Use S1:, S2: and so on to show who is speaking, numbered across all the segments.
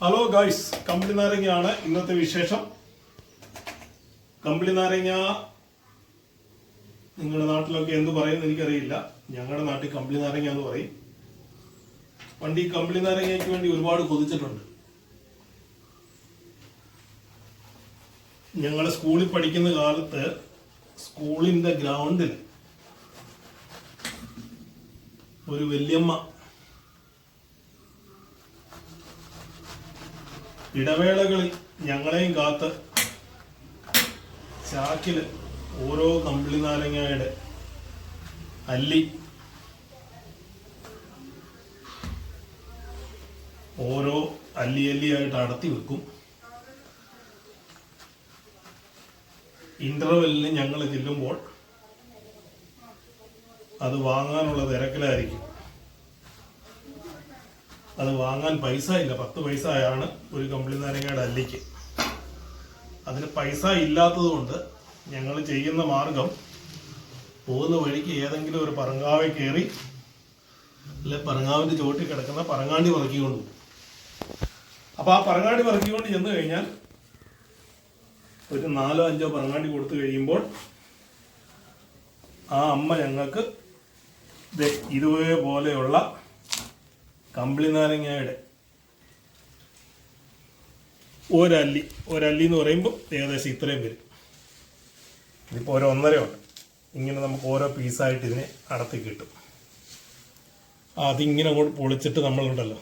S1: Hello guys, കമ്പിളി നാരങ്ങയാണ് ഇന്നത്തെ വിശേഷം. കമ്പിളി നാരങ്ങ നിങ്ങളുടെ നാട്ടിലൊക്കെ എന്ത് പറയുന്നത് എനിക്കറിയില്ല. ഞങ്ങളുടെ നാട്ടിൽ കമ്പിളി നാരങ്ങ എന്ന് പറയും. പണ്ട് ഈ കമ്പിളി നാരങ്ങയ്ക്ക് വേണ്ടി ഒരുപാട് കൊതിച്ചിട്ടുണ്ട്. ഞങ്ങൾ സ്കൂളിൽ പഠിക്കുന്ന കാലത്ത് സ്കൂളിന്റെ ഗ്രൗണ്ടിൽ ഒരു വല്യമ്മ ഇടവേളകളിൽ ഞങ്ങളെയും കാത്ത് ചാക്കില് ഓരോ കമ്പിളി നാരങ്ങയുടെ അല്ലി ഓരോ അല്ലിയായിട്ട് അടത്തി വെക്കും. ഇന്റർവെല്ലിന് ഞങ്ങൾ ചെല്ലുമ്പോൾ അത് വാങ്ങാനുള്ള തിരക്കിലായിരിക്കും. അത് വാങ്ങാൻ പൈസ ഇല്ല. 10 പൈസയാണ് ഒരു കമ്പിളി നാരങ്ങയുടെ അല്ലിക്ക്. അതിന് പൈസ ഇല്ലാത്തത് കൊണ്ട് ഞങ്ങൾ ചെയ്യുന്ന മാർഗം പോകുന്ന വഴിക്ക് ഏതെങ്കിലും ഒരു പറങ്കാവെ കയറി അല്ലെ പറങ്കാവിന്റെ ചോട്ടിൽ കിടക്കുന്ന പറങ്ങാണ്ടി പറക്കിക്കൊണ്ട് പോകും. അപ്പൊ ആ പറങ്ങാണ്ടി പറക്കിക്കൊണ്ട് ചെന്ന് കഴിഞ്ഞാൽ ഒരു 4-5 പറങ്ങാണ്ടി കൊടുത്തു കഴിയുമ്പോൾ ആ അമ്മ ഞങ്ങൾക്ക് ഇതുപോലെയുള്ള കമ്പിളി നാരങ്ങയുടെ ഒരല്ലി എന്ന് പറയുമ്പോൾ ഏകദേശം ഇത്രയും വരും. ഇതിപ്പോൾ ഒരു 1.5 ഉണ്ട്. ഇങ്ങനെ നമുക്ക് ഓരോ പീസായിട്ട് ഇതിനെ അടത്തി കിട്ടും. അതിങ്ങനെ അങ്ങോട്ട് പൊളിച്ചിട്ട് നമ്മളുണ്ടല്ലോ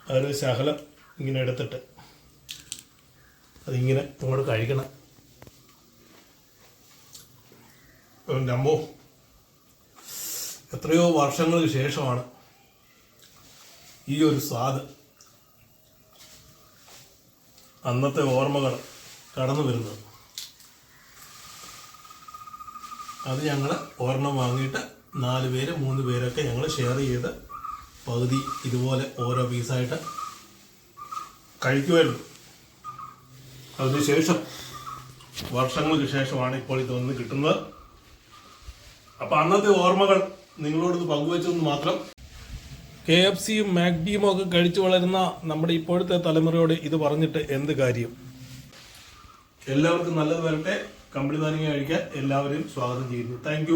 S1: അതൊരു ശകലം ഇങ്ങനെ എടുത്തിട്ട് അതിങ്ങനെ അങ്ങോട്ട് കഴിക്കണം. അമ്മോ, എത്രയോ വർഷങ്ങൾക്ക് ശേഷമാണ് ഈ ഒരു സ്വാദ്, അന്നത്തെ ഓർമ്മകൾ കടന്നു വരുന്നത്. അത് ഞങ്ങൾ ഒരെണ്ണം വാങ്ങിയിട്ട് 4 പേര് 3 പേരൊക്കെ ഞങ്ങൾ ഷെയർ ചെയ്ത് പകുതി ഇതുപോലെ ഓരോ പീസായിട്ട് കഴിക്കുമായിരുന്നു. അതിനുശേഷം വർഷങ്ങൾക്ക് ശേഷമാണ് ഇപ്പോൾ ഇതൊന്ന് കിട്ടുന്നത്. അപ്പം അന്നത്തെ ഓർമ്മകൾ നിങ്ങളോടൊന്ന് പങ്കുവെച്ചെന്ന് മാത്രം. KFCയും മാക്ഡിയും ഒക്കെ കഴിച്ചു വളരുന്ന നമ്മുടെ ഇപ്പോഴത്തെ തലമുറയോട് ഇത് പറഞ്ഞിട്ട് എന്ത് കാര്യം? എല്ലാവർക്കും നല്ലത് വരട്ടെ. കമ്പിളി നാരങ്ങ കഴിക്കാൻ എല്ലാവരെയും സ്വാഗതം ചെയ്യുന്നു. താങ്ക്